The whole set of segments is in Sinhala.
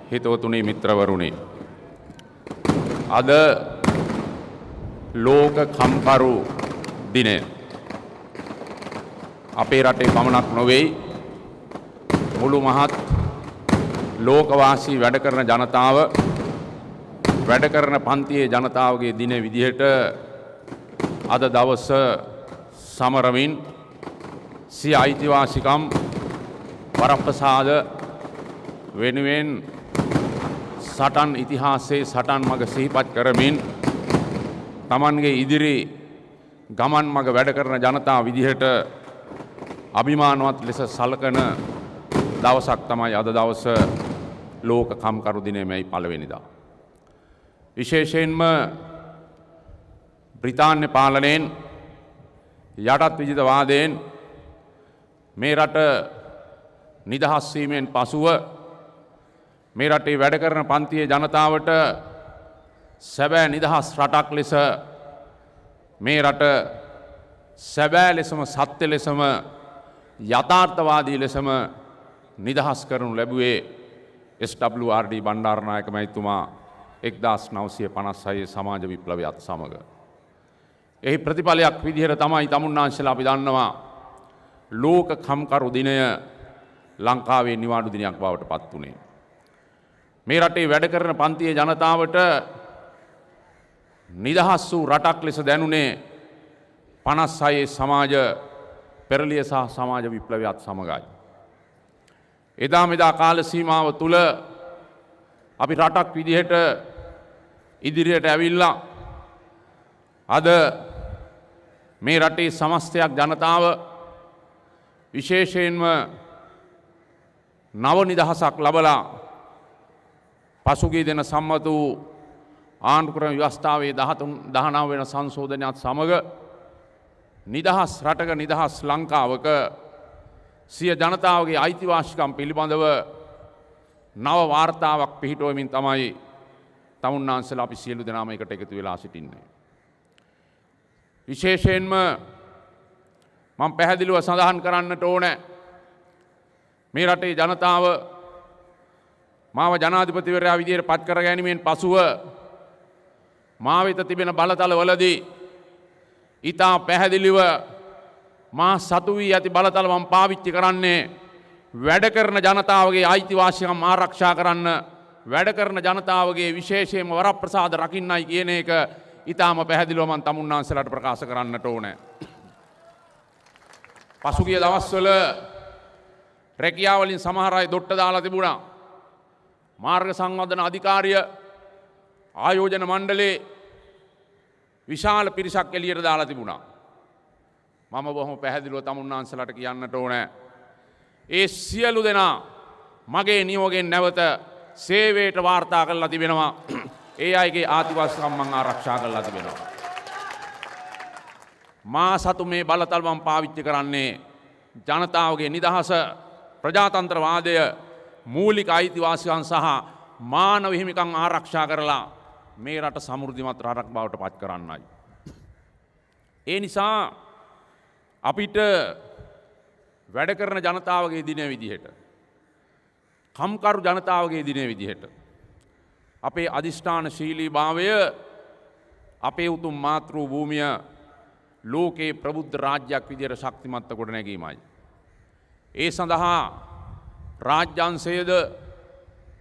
හිතවතුනි මිත්‍රවරුනි අද ලෝක කම්කරු දිනය අපේ රටේ පමණක් නොවේයි මුළු මහත් ලෝකවාසී වැඩ කරන ජනතාව වැඩ කරන පන්තියේ ජනතාවගේ දින විදිහට අද දවස සමරමින් සිය අයිතිවාසිකම් වරප්‍රසාද වෙනුවෙන් සටන් ඉතිහාසයේ සටන් මග සිහිපත් කරමින් තමන්ගේ ඉදිරි ගමන් මග වැඩ කරන ජනතාව විදිහට අභිමානවත් ලෙස සලකන දවසක් තමයි අද දවස ලෝක කම්කරු දිනයමයි පළවෙනිදා. විශේෂයෙන්ම බ්‍රිතාන්‍ය පාලනයෙන් යටත් විජිතවාදයෙන් මේ රට නිදහස් වීමෙන් පසුව මේ රටේ වැඩ කරන පන්තියේ ජනතාවට සැබෑ නිදහස් රටක් ලෙස මේ රට සැබෑ ලෙසම සත්‍ය ලෙසම යථාර්ථවාදී ලෙසම නිදහස් කරනු ලැබුවේ SWRD බණ්ඩාරනායක මැතිතුමා 1956 සමාජ විප්ලවයත් සමග. එහි ප්‍රතිඵලයක් විදිහට තමයි තමුන්නාන්සලා අපි දන්නවා ලෝක කම්කරු දිනය ලංකාවේ නිවාඩු දිනයක් බවට පත් වුණේ. මේ රටේ වැඩ කරන පන්තියේ ජනතාවට නිදහස් වූ රටක් ලෙස දැනුනේ 56 සමාජ පෙරළිය සහ සමාජ විප්ලවයත් සමගයි. එදා මෙදා කාල සීමාව තුළ අපි රටක් විදිහට ඉදිරියට ඇවිල්ලා අද මේ රටේ සමස්තයක් ජනතාව විශේෂයෙන්ම නව නිදහසක් ලබලා පසුගිය දින සම්මත වූ ආණ්ඩුක්‍රම ව්‍යවස්ථාවේ 19 වෙන සංශෝධනයත් සමග නිදහස් රටක නිදහස් ලංකාවක සිය ජනතාවගේ අයිතිවාසිකම් පිළිබඳව නව වාර්තාවක් පිහිටුවමින් තමයි තමුන්නාන්සලා අපි සියලු දෙනාම එකට එකතු වෙලා සිටින්නේ. විශේෂයෙන්ම මම පැහැදිලිව සඳහන් කරන්නට ඕනේ මේ රටේ ජනතාව මාව ජනාධිපතිවරයා විදිහට පත් කර ගැනීමෙන් පසුව මා වෙත තිබෙන බලතලවලදී ඊටා පැහැදිලිව මා සතු වී ඇති බලතල මම පාවිච්චි කරන්නේ වැඩ කරන ජනතාවගේ අයිතිවාසිකම් ආරක්ෂා කරන්න වැඩ කරන ජනතාවගේ විශේෂයෙන්ම වරප්‍රසාද රකින්නයි කියන එක ඊටාම පැහැදිලිව මම තමුන්නාන්සලාට ප්‍රකාශ කරන්නට ඕනේ. පසුගිය දවස්වල රැකියාව වලින් සමහර අය දොට්ට දාලා තිබුණා. මාර්ග සංවර්ධන අධිකාරිය ආයෝජන මණ්ඩලයේ විශාල පිරිසක් එළියට දාලා තිබුණා. මම බොහොම පැහැදිලිව තමුන්නාන්සලාට කියන්නට ඕනේ. ඒ සියලු දෙනා මගේ නියෝගයෙන් නැවත සේවයට වාර්තා කරලා තිබෙනවා. ඒ අයගේ ආතිවාසිකම් මම ආරක්ෂා කරලා තිබෙනවා. මා සතු මේ බලතල මම පාවිච්චි කරන්නේ ජනතාවගේ නිදහස ප්‍රජාතන්ත්‍රවාදය මූලික අයිතිවාසිකම් සහ මානව හිමිකම් ආරක්ෂා කරලා මේ රට සමෘද්ධිමත් රටක් බවට පත් කරන්නයි. ඒ නිසා අපිට වැඩ කරන ජනතාවගේ දින විදිහට කම්කරු ජනතාවගේ දින විදිහට අපේ අධිෂ්ඨානශීලී භාවය අපේ උතුම් මාතෘ භූමිය ලෝකේ ප්‍රබුද්ධ රාජ්‍යයක් විදිහට ශක්තිමත් කොට නැගීමයි. ඒ සඳහා රාජ්‍යංශයේද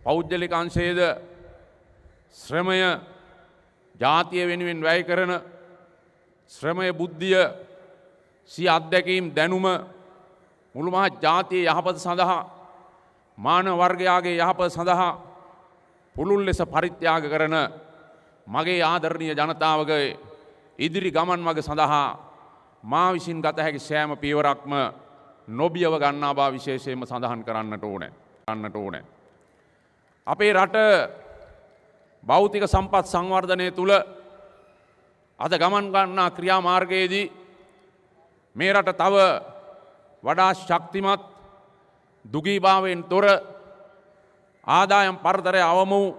පෞද්ගලික අංශයේද ශ්‍රමය ජාතිය වෙනුවෙන් වැය කරන ශ්‍රමය බුද්ධිය සිය අත්දැකීම් දැනුම මුළු මහත් ජාතියේ යහපත සඳහා මානව වර්ගයාගේ යහපත සඳහා පුළුල් ලෙස පරිත්‍යාග කරන මගේ ආදරණීය ජනතාවගේ ඉදිරි ගමන් මඟ සඳහා මා විසින් ගත හැකි සෑම පියවරක්ම නොබියව ගන්නා බව විශේෂයෙන්ම සඳහන් කරන්නට ඕනේ. අපේ රට භෞතික සම්පත් සංවර්ධනය තුළ අද ගමන් ගන්නා ක්‍රියාමාර්ගයේදී මේ රට තව වඩා ශක්තිමත් දුගීභාවයෙන් තොර ආදායම් පරතරය අවම වූ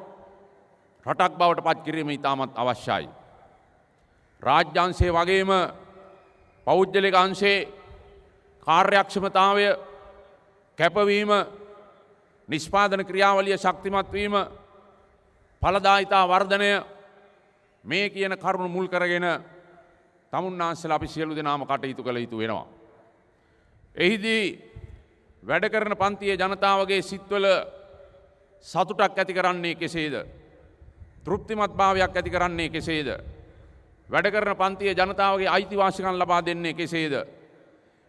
රටක් බවට පත් කිරීම ඉතාමත් අවශ්‍යයි. රාජ්‍යංශයේ වගේම පෞද්ගලික අංශයේ කාර්යක්ෂමතාවය කැපවීම නිෂ්පාදන ක්‍රියාවලිය ශක්තිමත් වීම, ඵලදායිතා වර්ධනය මේ කියන කරුණු මුල් කරගෙන තමුන්නාන්සලා අපි සියලු දෙනාම කටයුතු කළ යුතු වෙනවා. එහිදී වැඩ කරන පන්තියේ ජනතාවගේ සිත්වල සතුටක් ඇති කරන්නේ කෙසේද? තෘප්තිමත් භාවයක් ඇති කරන්නේ කෙසේද? වැඩ කරන පන්තියේ ජනතාවගේ අයිතිවාසිකම් ලබා දෙන්නේ කෙසේද?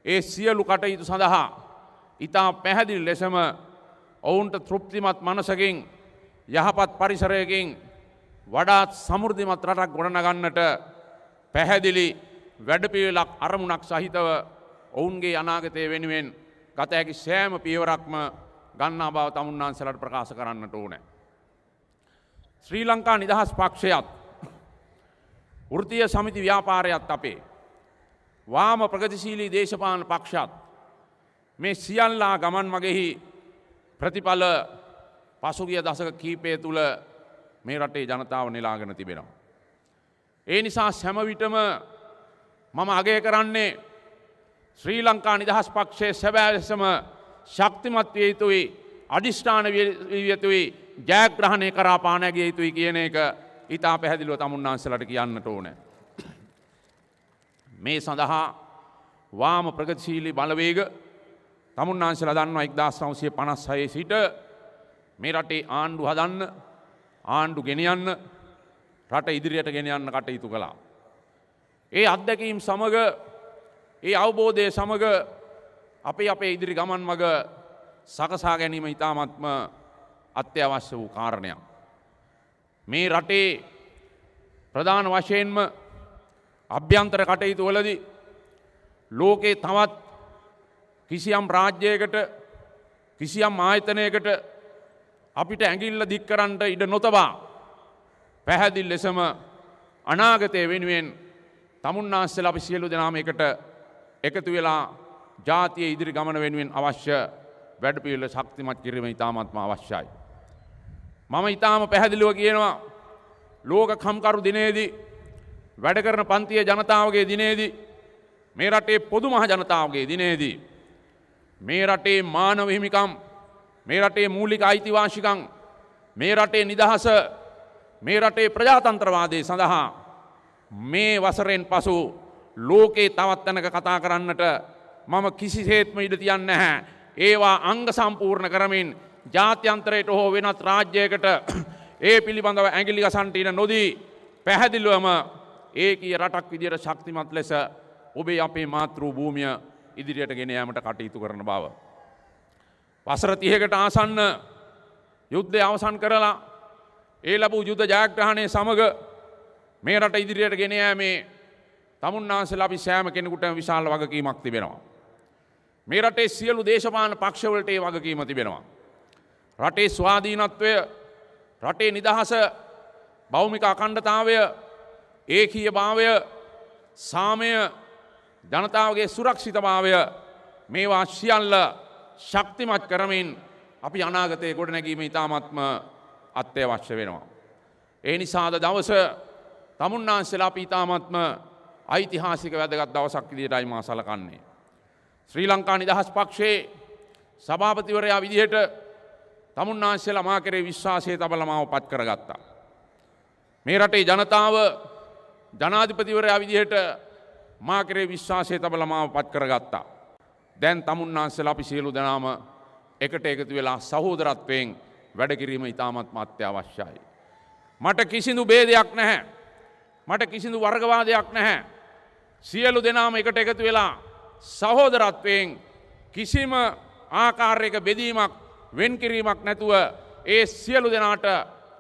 ඒ සියලු කටයුතු සඳහා ඉතා පැහැදිලි ලෙසම ඔවුන්ට තෘප්තිමත් මනසකින් යහපත් පරිසරයකින් වඩාත් සමෘද්ධිමත් රටක් ගොඩනගන්නට පැහැදිලි වැඩපිළිවෙලක් අරමුණක් සහිතව ඔවුන්ගේ අනාගතය වෙනුවෙන් ගත හැකි සෑම පියවරක්ම ගන්නා බව තමුන්නාන්සලාට ප්‍රකාශ කරන්නට ඕනේ. ශ්‍රී ලංකා නිදහස් පක්ෂයත් වෘත්තීය සමිති ව්‍යාපාරයත් අපේ වාම ප්‍රගතිශීලී දේශපාලන පක්ෂත් මේ සියල්ලා ගමන් මගෙහි ප්‍රතිඵල පසුගිය දශක කීපය තුළ මේ රටේ ජනතාව නෙලාගෙන තිබෙනවා. ඒ නිසා සෑම විටම මම අගය කරන්නේ ශ්‍රී ලංකා නිදහස් පක්ෂයේ සැබෑ ලෙසම ශක්තිමත් විය යුතුයි, අධිෂ්ඨාන විය යුතුයි, ජයග්‍රහණය කරා පා නැගිය යුතුයි කියන එක ඉතා පැහැදිලිව තමුන්නාන්සලාට කියන්නට ඕනේ. මේ සඳහා වාම ප්‍රගතිශීලී බලවේග තමුන්නාන්සලා දන්නවා 1956 සිට මේ රටේ ආණ්ඩු හදන්න, ආණ්ඩු ගෙනියන්න, රට ඉදිරියට ගෙනියන්න කටයුතු කළා. ඒ අත්දැකීම් සමග, ඒ අවබෝධය සමග අපි අපේ ඉදිරි ගමන් මග සකසා ගැනීම ඉතාමත්ම අත්‍යවශ්‍ය වූ කාරණයක්. මේ රටේ ප්‍රධාන වශයෙන්ම අභ්‍යන්තර කටයුතු වලදී ලෝකේ තවත් කිසියම් රාජ්‍යයකට, කිසියම් ආයතනයකට අපිට ඇඟිල්ල දික් කරන්නට ඉඩ නොතබා පැහැදිලි ලෙසම අනාගතය වෙනුවෙන් තමුන්නාන්සලා අපි සියලු දෙනාම එකට එකතු වෙලා ජාතිය ඉදිරි ගමන වෙනුවෙන් අවශ්‍ය වැඩපිළිවෙල ශක්තිමත් කිරීම ඉතාමත්ම අවශ්‍යයි. මම ඉතාම පැහැදිලිව කියනවා ලෝක කම්කරු දිනේදී, වැඩ කරන පන්තියේ ජනතාවගේ දිනේදී, මේ රටේ පොදු මහ ජනතාවගේ දිනේදී මේ රටේ මානව හිමිකම්, මේ රටේ මූලික අයිතිවාසිකම්, මේ රටේ නිදහස, මේ රටේ ප්‍රජාතන්ත්‍රවාදය සඳහා මේ වසරෙන් පසු ලෝකේ තවත් තැනක කතා කරන්නට මම කිසිසේත්ම ඉඩ තියන්නේ නැහැ. ඒවා අංග සම්පූර්ණ කරමින් ජාත්‍යන්තරයට හෝ වෙනත් රාජ්‍යයකට ඒ පිළිබඳව ඇඟිලි ගසන්නට ඉඩ නොදී පැහැදිලිවම ඒකීය රටක් විදියට ශක්තිමත් ලෙස ඔබේ අපේ මාතෘ භූමිය ඉදිරියට ගෙන යාමට කටයුතු කරන බව. වසර 30කට ආසන්න යුද්ධය අවසන් කරලා ඒ ලැබූ යුද්ධ ජයග්‍රහණය සමග මේ රට ඉදිරියට ගෙන යාමේ තමුන්නාන්සලා අපි සෑම කෙනෙකුටම විශාල වගකීමක් තිබෙනවා. මේ රටේ සියලු දේශපාලන පක්ෂවලට ඒ වගකීම තිබෙනවා. රටේ ස්වාධීනත්වය, රටේ නිදහස, භෞමික අඛණ්ඩතාවය, ඒකීයභාවය, සාමය, ජනතාවගේ සුරක්ෂිතභාවය මේවා සියල්ල ශක්තිමත් කරමින් අපි අනාගතයේ ගොඩනැගීම ඉතාමත්ම අත්‍යවශ්‍ය වෙනවා. ඒ නිසා අද දවස තමුන්නාන්සලා අපි ඉතාමත්ම ඓතිහාසික වැදගත් දවසක් විදියටයි මා සලකන්නේ. ශ්‍රී ලංකා නිදහස් පක්ෂයේ සභාපතිවරයා විදිහට තමුන්නාන්සලා මා කෙරේ විශ්වාසය තබලා මාව පත් කරගත්තා. මේ රටේ ජනතාව ජනාධිපතිවරයා විදිහට මා කෙරේ විශ්වාසය තබලා මාව පත් කරගත්තා. දැන් තමුන්නාන්සලා අපි සියලු දෙනාම එකට එකතු වෙලා සහෝදරත්වයෙන් වැඩ කිරීම ඉතාමත්ම අත්‍යවශ්‍යයි. මට කිසිදු ભેදයක් නැහැ. මට කිසිදු වර්ගවාදයක් නැහැ. සියලු දෙනාම එකට එකතු වෙලා සහෝදරත්වයෙන් කිසිම ආකාරයක බෙදීමක්, වෙන්කිරීමක් නැතුව ඒ සියලු දෙනාට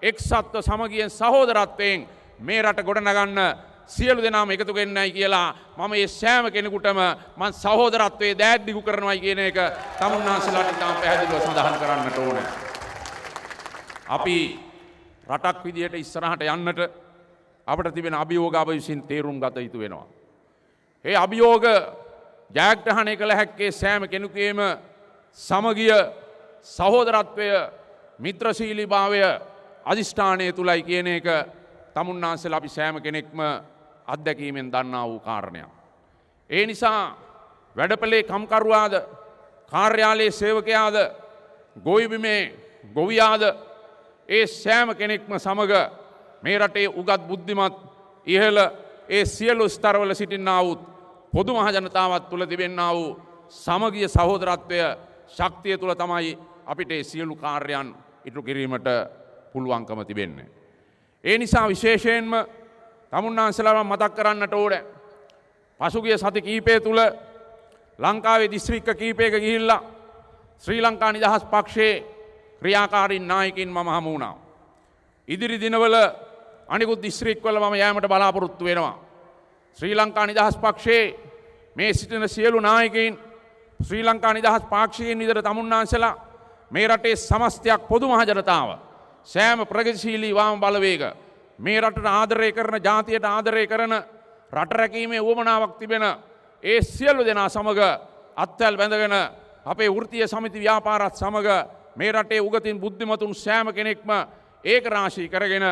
එක්සත්ව සමගියෙන් සහෝදරත්වයෙන් මේ රට ගොඩනගන්න සියලු දෙනාම එකතු වෙන්නයි කියලා මම මේ සෑම කෙනෙකුටම මම සහෝදරත්වයේ දෑද්දිගු කරනවායි කියන එක තමුන්නාන්සලාට ඉතාම පැහැදිලිව සඳහන් කරන්නට ඕනේ. අපි රටක් විදියට ඉස්සරහට යන්නට අපට තිබෙන අභියෝග අප විසින් තේරුම් ගත යුතු වෙනවා. ඒ අභියෝග ජයග්‍රහණය කළ හැක්කේ සෑම කෙනෙකුගේම සමගිය, සහෝදරත්වය, මිත්‍රශීලීභාවය, අධිෂ්ඨානය තුලයි කියන එක තමුන්නාන්සලා අපි සෑම කෙනෙක්ම අත්දැකීමෙන් දන්නා වූ කාරණයක්. ඒ නිසා වැඩපලේ කම්කරුවාද, කාර්යාලයේ සේවකයාද, ගොවිබිමේ ගොවියාද ඒ සෑම කෙනෙක්ම සමග මේ රටේ උගත් බුද්ධිමත් ඉහළ ඒ සියලු ස්තරවල සිටින්නා වූ පොදු මහ ජනතාවත් තුළ තිබෙන්නා වූ සමගිය සහෝදරත්වය ශක්තිය තුළ තමයි අපිට සියලු කාර්යයන් ඉටු කිරීමට පුළුවන්කම තිබෙන්නේ. ඒ නිසා විශේෂයෙන්ම තමුන්නාන්සලාම මතක් කරන්නට ඕනේ. පසුගිය සති කීපය තුළ ලංකාවේ දිස්ත්‍රික්ක කීපයක ගිහිල්ලා ශ්‍රී ලංකා නිදහස් පක්ෂයේ ක්‍රියාකාරීන් නායකින් මම හමු වුණා. ඉදිරි දිනවල අනිකුත් දිස්ත්‍රික්කවල මම යෑමට බලාපොරොත්තු වෙනවා. ශ්‍රී ලංකා නිදහස් පක්ෂයේ මේ සිටින සියලු නායකයින් ශ්‍රී ලංකා නිදහස් පාක්ෂිකයන් විදිහට තමුන්නාන්සලා මේ රටේ සමස්තයක් පොදු මහ ජනතාව සෑම ප්‍රගතිශීලී වාම බලවේග මේ රටට ආදරය කරන ජාතියට ආදරය කරන රට රැකීමේ උවමනාවක් තිබෙන ඒ සියලු දෙනා සමග අත්වැල් බැඳගෙන අපේ වෘත්තීය සමිති ව්‍යාපාරත් සමග මේ රටේ උගතින් බුද්ධිමතුන් සෑම කෙනෙක්ම ඒක රාශී කරගෙන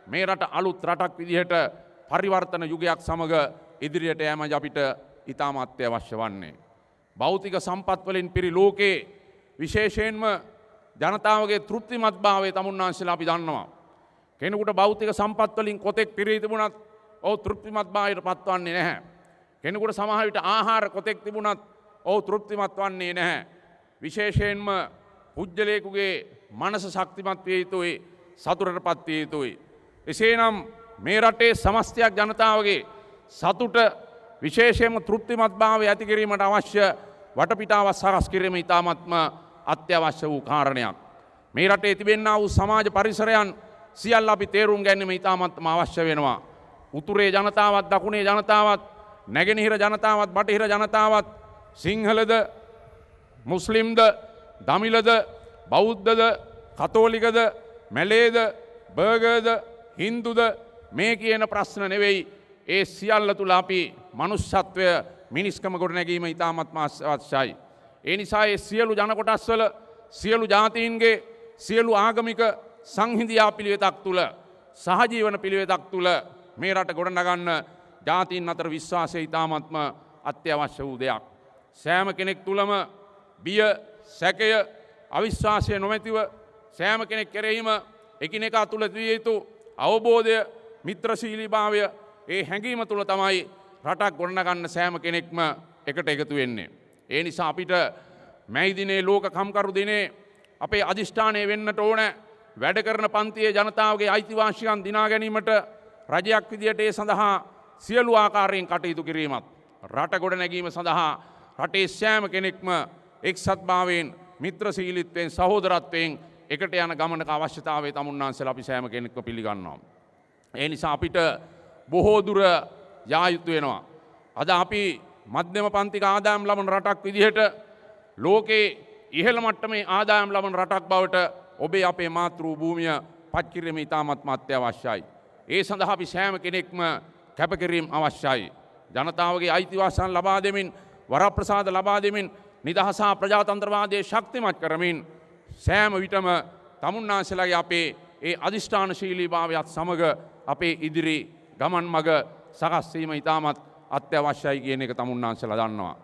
මේ රට අලුත් රටක් විදිහට පරිවර්තන යුගයක් සමග ඉදිරියට යෑම අපිට ඉතාම අත්‍යවශ්‍ය වන්නේ. භෞතික සම්පත් වලින් පිරි ලෝකේ විශේෂයෙන්ම ජනතාවගේ තෘප්තිමත්භාවය තමුන්නාන්සලා අපි දන්නවා. කෙනෙකුට භෞතික සම්පත් වලින් කොතෙක් පිරී තිබුණත් ඔහු තෘප්තිමත්භාවයට පත්වන්නේ නැහැ. කෙනෙකුට සමහර විට ආහාර කොතෙක් තිබුණත් ඔහු තෘප්තිමත් වන්නේ නැහැ. විශේෂයෙන්ම පුජ්‍යලේකුගේ මනස ශක්තිමත් විය යුතුයි, සතුටටපත් විය යුතුයි. එසේනම් මේ රටේ සමස්තයක් ජනතාවගේ සතුට විශේෂයෙන්ම තෘප්තිමත්භාවය ඇති කිරීමට අවශ්‍ය වටපිටාවක් සකස් කිරීම ඉතාමත්ම අත්‍යවශ්‍ය වූ කාරණයක්. මේ රටේ තිබෙන්නා වූ සමාජ පරිසරයන් සියල්ල අපි තේරුම් ගැනීම ඉතාමත්ම අවශ්‍ය වෙනවා. උතුරේ ජනතාවත්, දකුණේ ජනතාවත්, නැගෙනහිර ජනතාවත්, බටහිර ජනතාවත්, සිංහලද, මුස්ලිම්ද, දමිලද, බෞද්ධද, කතෝලිකද, මැලේද, බර්ගර්ද, හින්දුද මේ කියන ප්‍රශ්න නෙවෙයි. ඒ සියල්ල තුළ අපි මනුෂ්‍යත්වය මිනිස්කම ගොඩනැගීම ඉතාමත්ම අවශ්‍යයි. ඒ නිසා ඒ සියලු ජන කොටස්වල සියලු ජාතීන්ගේ සියලු ආගමික සංහිඳියා පිළිවෙතක් තුළ සහජීවන පිළිවෙතක් තුළ මේ රට ගොඩනගන්න ජාතීන් අතර විශ්වාසය ඉතාමත්ම අත්‍යවශ්‍ය වූ දෙයක්. සෑම කෙනෙක් තුළම බිය, සැකය, අවිශ්වාසය නොමැතිව සෑම කෙනෙක් කෙරෙහිම එකිනෙකා තුළ විය යුතු අවබෝධය, මිත්‍රශීලීභාවය ඒ හැඟීම තුළ තමයි රටක් ගොඩනගන්න සෑම කෙනෙක්ම එකට එකතු වෙන්නේ. ඒ නිසා අපිට මැයි දිනේ ලෝක කම්කරු දිනේ අපේ අධිෂ්ඨානය වෙන්නට ඕන වැඩ කරන පන්තියේ ජනතාවගේ අයිතිවාසිකම් දිනා ගැනීමට රජයක් විදියට ඒ සඳහා සියලු ආකාරයෙන් කටයුතු කිරීමත්, රට ගොඩනැගීම සඳහා රටේ සෑම කෙනෙක්ම එක්සත්භාවයෙන්, මිත්‍රශීලීත්වයෙන්, සහෝදරත්වයෙන් එකට යන ගමනක අවශ්‍යතාවය තමුන්නාන්සලා අපි සෑම කෙනෙක්ම පිළිගන්නවා. ඒ නිසා අපිට බොහෝ දුර යා යුතු වෙනවා. අද අපි මධ්‍යම පන්තික ආදායම් ලබන රටක් විදිහට ලෝකේ ඉහළ මට්ටමේ ආදායම් ලබන රටක් බවට ඔබේ අපේ මාතෘ භූමිය පත් කිරීම ඉතාමත්ම අත්‍යවශ්‍යයි. ඒ සඳහා අපි සෑම කෙනෙක්ම කැපකිරීම අවශ්‍යයි. ජනතාවගේ අයිතිවාසිකම් ලබා දෙමින්, වරප්‍රසාද ලබා දෙමින්, නිදහස හා ප්‍රජාතන්ත්‍රවාදයේ ශක්තිමත් කරමින් සෑම විටම තමුන්නාන්සලාගේ අපේ ඒ අධිෂ්ඨානශීලීභාවයත් සමග අපේ ඉදිරි ගමන් මග සකස් වීම ඉතාමත් අත්‍යවශ්‍යයි කියන එක තමුන්නාන්සලා දන්නවා.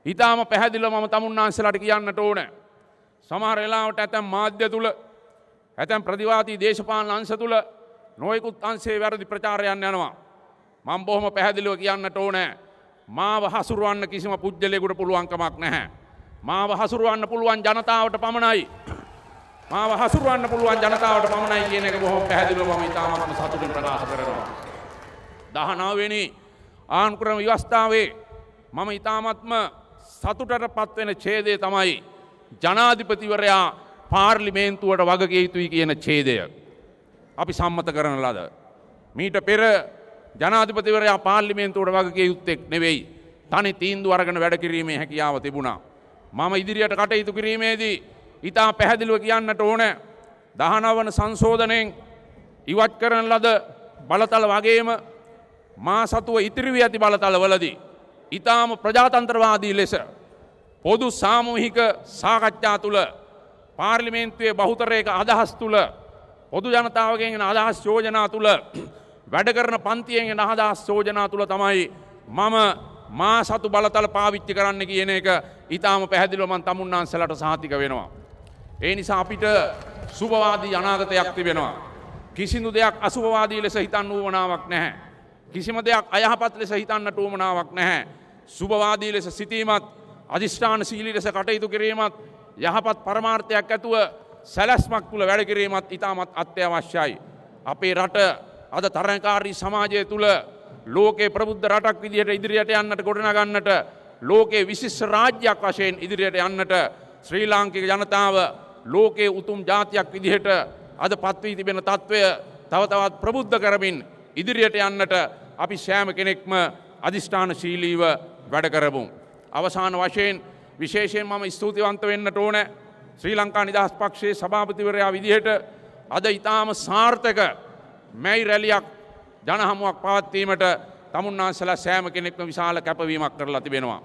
ඊටාම පැහැදිලිව මම තමුන්නාන්සලාට කියන්නට ඕන. සමහර වෙලාවට ඇතැම් මාධ්‍ය තුල, ඇතැම් ප්‍රතිවාදී දේශපාලන අංශ තුල නොයෙකුත් අංශේ වැරදි ප්‍රචාරයන් යනවා. මම බොහොම පැහැදිලිව කියන්නට ඕන. මාව හසුරවන්න කිසිම පුජ්‍යලයකට පුළුවන් කමක් නැහැ. මාව හසුරවන්න පුළුවන් ජනතාවට පමණයි. මාව හසුරවන්න පුළුවන් ජනතාවට පමණයි කියන එක බොහොම පැහැදිලිව මම ඉතාමත්ම සතුටින් ප්‍රකාශ කරනවා. 19 වෙනි ආණ්ඩුක්‍රම ව්‍යවස්ථාවේ මම ඉතාමත්ම සතුටටපත් වෙන ඡේදය තමයි ජනාධිපතිවරයා පාර්ලිමේන්තුවට වගකිය යුතුයි කියන ඡේදය. අපි සම්මත කරන ලද. මීට පෙර ජනාධිපතිවරයා පාර්ලිමේන්තුවට වගකිය යුත්තේක් නෙවෙයි. තනි තීන්දුව අරගෙන වැඩ කිරීමේ හැකියාව තිබුණා. මම ඉදිරියට කටයුතු කිරීමේදී ඉතා පැහැදිලිව කියන්නට ඕන 19 වන සංශෝධනයෙන් ඉවත් කරන ලද බලතල වගේම මා සතුව ඉතිරි වී ඇති බලතලවලදී ඉතාම ප්‍රජාතන්ත්‍රවාදී ලෙස පොදු සාමූහික සාකච්ඡා තුළ පාර්ලිමේන්තුවේ බහුතරයක අදහස් තුළ පොදු ජනතාවගෙන් එන අදහස් යෝජනා තුළ වැඩ කරන පන්තියෙන් එන අදහස් යෝජනා තුළ තමයි මම මා සතු බලතල පාවිච්චි කරන්න කියන එක ඉතාම පැහැදිලිව මම තමුන්නාන්සලාට සහතික වෙනවා. ඒ නිසා අපිට සුභවාදී අනාගතයක් තිබෙනවා. කිසිදු දෙයක් අසුභවාදී ලෙස හිතන්න උවමනාවක් නැහැ. කිසිම දෙයක් අයහපත් ලෙස හිතන්නට උවමනාවක් නැහැ. සුභවාදී ලෙස සිටීමත් අධිෂ්ඨානශීලී ලෙස කටයුතු කිරීමත් යහපත් පරමාර්ථයක් ඇතුව සැලැස්මක් තුළ වැඩ කිරීමත් ඉතාමත් අත්‍යවශ්‍යයි. අපේ රට අද තරණකාරී සමාජය තුළ ලෝකේ ප්‍රබුද්ධ රටක් විදිහට ඉදිරියට යන්නට ගොඩනගන්නට ලෝකේ විශිෂ්ට රාජ්‍යයක් වශයෙන් ඉදිරියට යන්නට ශ්‍රී ලාංකික ජනතාව ලෝකේ උතුම් ජාතියක් විදිහට අද පත්වී තිබෙන තත්ත්වය තව තවත් ප්‍රබුද්ධ කරමින් ඉදිරියට යන්නට අපි සෑම කෙනෙක්ම අධිෂ්ඨානශීලීව වැඩ කරමු. අවසාන වශයෙන් විශේෂයෙන් මම ස්තුතිවන්ත වෙන්නට ඕන ශ්‍රී ලංකා නිදහස් පක්ෂයේ සභාපතිවරයා විදිහට අද ඊටාම සාර්ථක මැයි රැලියක් ජනහමුවක් පවත්වීමට තමුන්නාන්සලා සෑම කෙනෙක්ම විශාල කැපවීමක් කරලා තිබෙනවා.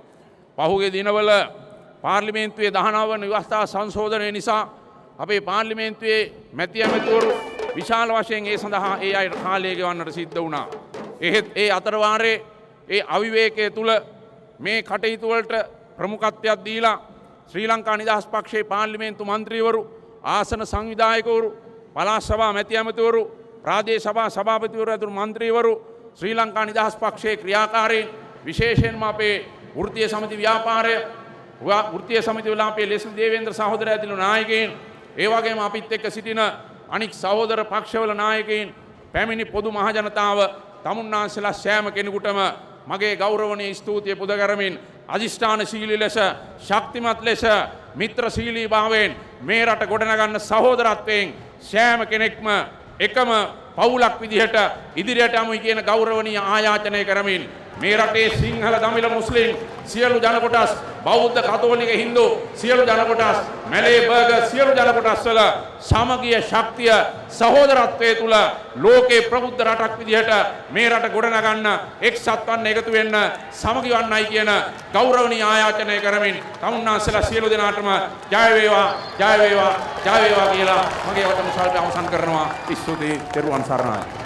පහුගිය දිනවල පාර්ලිමේන්තුවේ 19 වන ව්‍යවස්ථා සංශෝධනය නිසා අපේ පාර්ලිමේන්තුවේ මැති ඇමතිවරු විශාල වශයෙන් ඒ සඳහා ඒ අයට කාලය ගෙවන්නට සිද්ධ වුණා. එහෙත් ඒ අතරවාරේ ඒ අවිවේකයේ තුල මේ කටයුතු වලට ප්‍රමුඛත්වයක් දීලා ශ්‍රී ලංකා නිදහස් පක්ෂයේ පාර්ලිමේන්තු මන්ත්‍රීවරු, ආසන සංවිධායකවරු, පළාත් සභා මැති ඇමතිවරු, ප්‍රාදේශ සභා සභාපතිවරු ඇතුළු මන්ත්‍රීවරු, ශ්‍රී ලංකා නිදහස් පක්ෂයේ ක්‍රියාකාරීන්, විශේෂයෙන්ම අපේ වෘත්තීය සමිති ව්‍යාපාරය වෘත්තීය සමිති වල අපේ ලෙස්ලි දේවේන්ද්‍ර සහෝදරයා ඇතුළු නායකයින්, ඒ වගේම අපිත් එක්ක සිටින අනික් සහෝදර පක්ෂවල නායකයින්, පැමිණි පොදු මහ ජනතාව තමුන්නාන්සලා සෑම කෙනෙකුටම මගේ ගෞරවනීය ස්තුතිය පුද කරමින් අධිෂ්ඨානශීලී ලෙස, ශක්තිමත් ලෙස, මිත්‍රශීලී භාවයෙන් මේ රට ගොඩනගන්න සහෝදරත්වයෙන් සෑම කෙනෙක්ම එකම පවුලක් විදිහට ඉදිරියට යමු කියන ගෞරවනීය ආයාචනය කරමින් මේ රටේ සිංහල, දමිළ, මුස්ලිම් සියලු ජන කොටස්, බෞද්ධ, කතෝලික, හින්දු සියලු ජන කොටස්, මැලේ, බර්ගර් සියලු ජන කොටස් වල සමගිය, ශක්තිය, සහෝදරත්වයේ තුල ලෝකේ ප්‍රබුද්ධ රටක් විදිහට මේ රට ගොඩනගන්න, එක්සත් වන්න, එකතු වෙන්න, සමගි වන්නයි කියන ගෞරවනීය ආයාචනය කරමින් තමුන්නාන්සලා සියලු දෙනාටම ජය වේවා, ජය වේවා, ජය වේවා කියලා මගේ වචන සල්පය අවසන් කරනවා. ස්තුතියි. ත්වන් සරණයි.